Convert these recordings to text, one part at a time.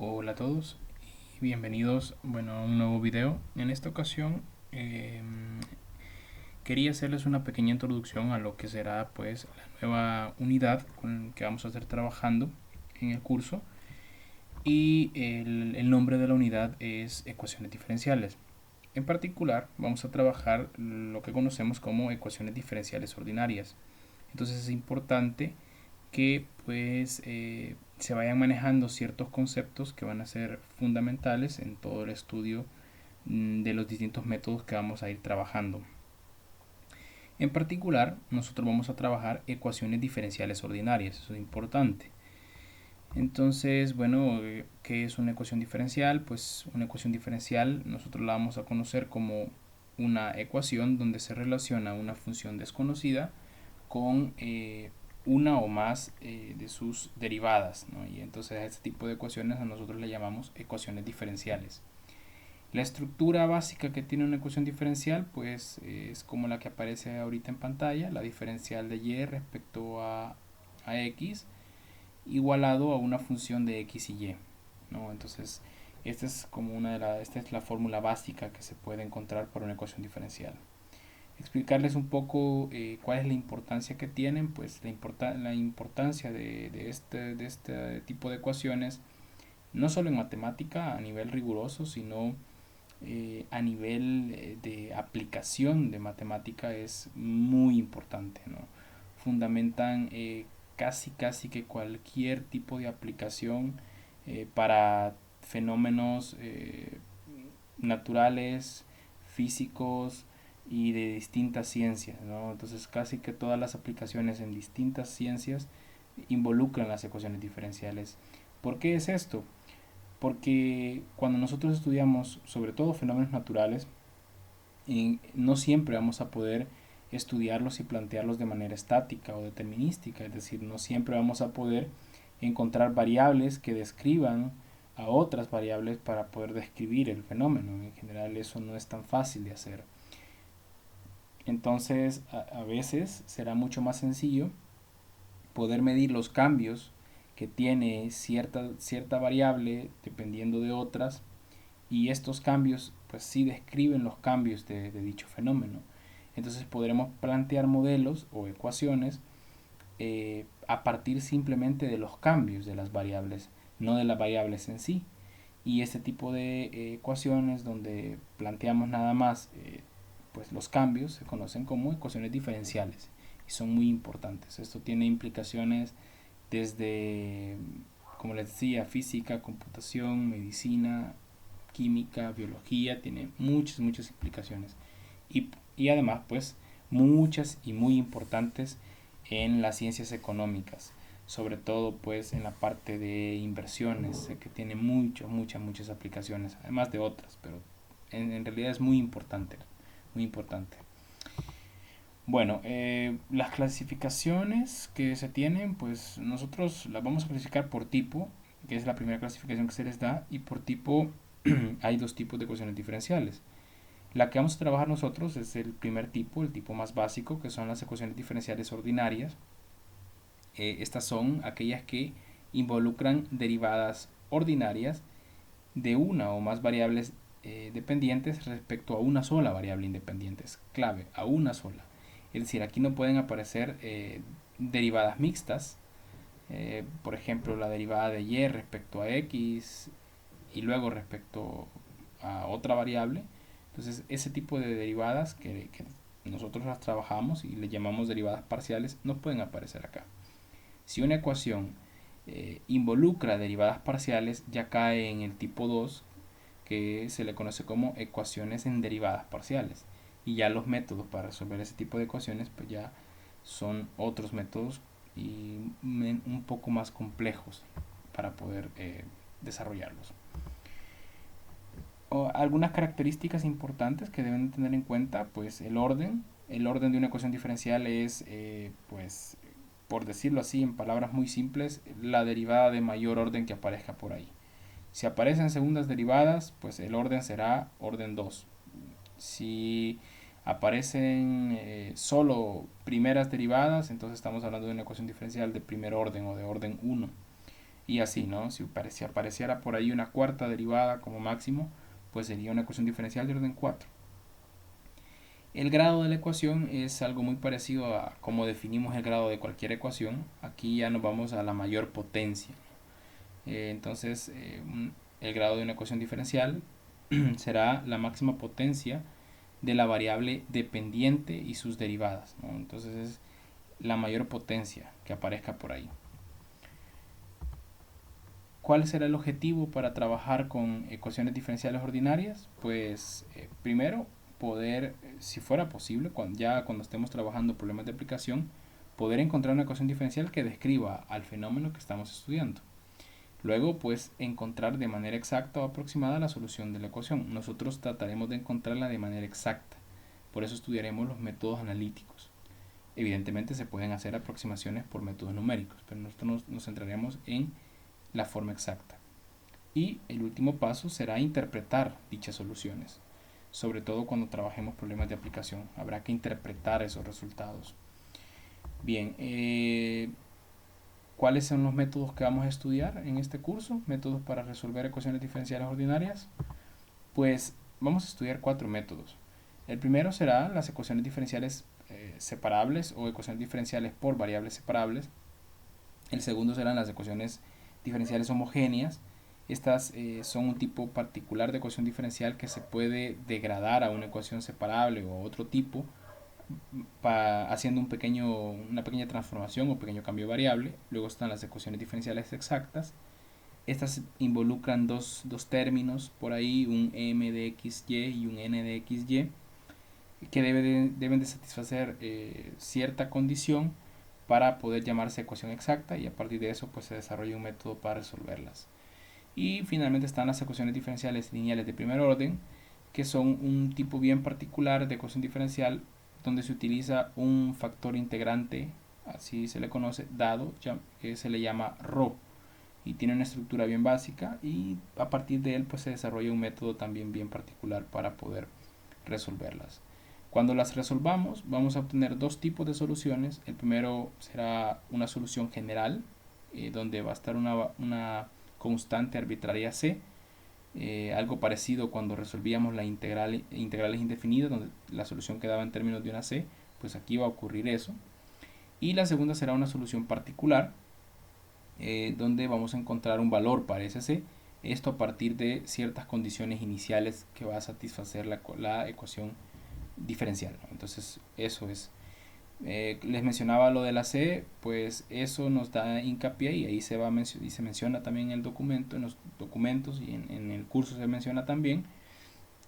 Hola a todos y bienvenidos a un nuevo video. En esta ocasión quería hacerles una pequeña introducción a lo que será pues la nueva unidad con que vamos a estar trabajando en el curso, y el nombre de la unidad es ecuaciones diferenciales. En particular vamos a trabajar lo que conocemos como ecuaciones diferenciales ordinarias. Entonces es importante que se vayan manejando ciertos conceptos que van a ser fundamentales en todo el estudio de los distintos métodos que vamos a ir trabajando. En particular, nosotros vamos a trabajar ecuaciones diferenciales ordinarias, eso es importante. Entonces, ¿qué es una ecuación diferencial? Pues una ecuación diferencial nosotros la vamos a conocer como una ecuación donde se relaciona una función desconocida con una o más de sus derivadas, ¿no? Y entonces a este tipo de ecuaciones a nosotros le llamamos ecuaciones diferenciales. La estructura básica que tiene una ecuación diferencial pues es como la que aparece ahorita en pantalla: la diferencial de y respecto a x igualado a una función de x y y, ¿no? Entonces esta es la fórmula básica que se puede encontrar para una ecuación diferencial. Explicarles un poco cuál es la importancia que tienen. Pues la importancia de este tipo de ecuaciones, no solo en matemática a nivel riguroso, sino a nivel de aplicación de matemática, es muy importante, ¿no? Fundamentan casi que cualquier tipo de aplicación para fenómenos naturales, físicos y de distintas ciencias, ¿no? Entonces casi que todas las aplicaciones en distintas ciencias involucran las ecuaciones diferenciales. ¿Por qué es esto? Porque cuando nosotros estudiamos sobre todo fenómenos naturales, no siempre vamos a poder estudiarlos y plantearlos de manera estática o determinística, es decir, no siempre vamos a poder encontrar variables que describan a otras variables para poder describir el fenómeno. En general eso no es tan fácil de hacer. Entonces a veces será mucho más sencillo poder medir los cambios que tiene cierta variable dependiendo de otras, y estos cambios pues sí describen los cambios de dicho fenómeno. Entonces podremos plantear modelos o ecuaciones a partir simplemente de los cambios de las variables, no de las variables en sí. Y este tipo de ecuaciones donde planteamos nada más pues los cambios se conocen como ecuaciones diferenciales y son muy importantes. Esto tiene implicaciones desde, como les decía, física, computación, medicina, química, biología. Tiene muchas implicaciones, y además pues muchas y muy importantes en las ciencias económicas, sobre todo pues en la parte de inversiones, que tiene muchas aplicaciones, además de otras, pero en realidad es muy importante, muy importante. Las clasificaciones que se tienen, pues nosotros las vamos a clasificar por tipo, que es la primera clasificación que se les da, y por tipo hay dos tipos de ecuaciones diferenciales. La que vamos a trabajar nosotros es el primer tipo, el tipo más básico, que son las ecuaciones diferenciales ordinarias. Estas son aquellas que involucran derivadas ordinarias de una o más variables dependientes respecto a una sola variable independiente. Es clave, a una sola. Es decir, aquí no pueden aparecer derivadas mixtas, por ejemplo la derivada de y respecto a x y luego respecto a otra variable. Entonces ese tipo de derivadas que nosotros las trabajamos y le llamamos derivadas parciales no pueden aparecer acá. Si una ecuación involucra derivadas parciales, ya cae en el tipo 2, que se le conoce como ecuaciones en derivadas parciales. Y ya los métodos para resolver ese tipo de ecuaciones pues ya son otros métodos y un poco más complejos para poder desarrollarlos. Algunas características importantes que deben tener en cuenta, pues el orden de una ecuación diferencial es, pues, por decirlo así, en palabras muy simples, la derivada de mayor orden que aparezca por ahí. Si aparecen segundas derivadas, pues el orden será orden 2. Si aparecen solo primeras derivadas, entonces estamos hablando de una ecuación diferencial de primer orden o de orden 1. y así, ¿no? Si apareciera por ahí una cuarta derivada como máximo, pues sería una ecuación diferencial de orden 4. El grado de la ecuación es algo muy parecido a cómo definimos el grado de cualquier ecuación. Aquí ya nos vamos a la mayor potencia. Entonces, el grado de una ecuación diferencial será la máxima potencia de la variable dependiente y sus derivadas, ¿no? Entonces es la mayor potencia que aparezca por ahí. ¿Cuál será el objetivo para trabajar con ecuaciones diferenciales ordinarias? Pues primero poder, si fuera posible, cuando estemos trabajando problemas de aplicación, poder encontrar una ecuación diferencial que describa al fenómeno que estamos estudiando. Luego, pues, encontrar de manera exacta o aproximada la solución de la ecuación. Nosotros trataremos de encontrarla de manera exacta. Por eso estudiaremos los métodos analíticos. Evidentemente se pueden hacer aproximaciones por métodos numéricos, pero nosotros nos centraremos en la forma exacta. Y el último paso será interpretar dichas soluciones. Sobre todo cuando trabajemos problemas de aplicación. Habrá que interpretar esos resultados. Bien, ¿cuáles son los métodos que vamos a estudiar en este curso? Métodos para resolver ecuaciones diferenciales ordinarias. Pues vamos a estudiar 4 métodos. El primero será las ecuaciones diferenciales separables o ecuaciones diferenciales por variables separables. El segundo serán las ecuaciones diferenciales homogéneas. Estas son un tipo particular de ecuación diferencial que se puede degradar a una ecuación separable o a otro tipo haciendo una pequeña transformación o pequeño cambio de variable. Luego están las ecuaciones diferenciales exactas. Estas involucran dos términos por ahí, un m de xy y un n de xy, que deben de satisfacer cierta condición para poder llamarse ecuación exacta, y a partir de eso pues se desarrolla un método para resolverlas. Y finalmente están las ecuaciones diferenciales lineales de primer orden, que son un tipo bien particular de ecuación diferencial donde se utiliza un factor integrante, así se le conoce, dado, que se le llama ρ, y tiene una estructura bien básica, y a partir de él pues se desarrolla un método también bien particular para poder resolverlas. Cuando las resolvamos vamos a obtener dos tipos de soluciones. El primero será una solución general, donde va a estar una constante arbitraria c, algo parecido cuando resolvíamos integrales indefinidas, donde la solución quedaba en términos de una c, pues aquí va a ocurrir eso. Y la segunda será una solución particular, donde vamos a encontrar un valor para ese c, esto a partir de ciertas condiciones iniciales que va a satisfacer la ecuación diferencial, ¿no? Entonces eso es. Les mencionaba lo de la C, pues eso nos da hincapié, y ahí y se menciona también en el documento, en los documentos, y en el curso se menciona también,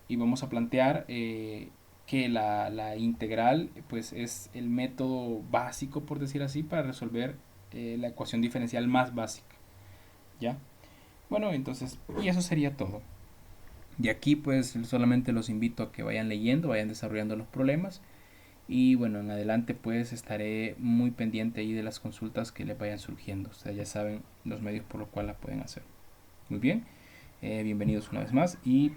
y vamos a plantear que la integral pues es el método básico, por decir así, para resolver la ecuación diferencial más básica, ¿ya? Bueno, entonces, y eso sería todo. De aquí pues solamente los invito a que vayan leyendo, vayan desarrollando los problemas. Y bueno, en adelante pues estaré muy pendiente ahí de las consultas que les vayan surgiendo. Ustedes ya saben los medios por los cuales las pueden hacer. Muy bien, bienvenidos una vez más y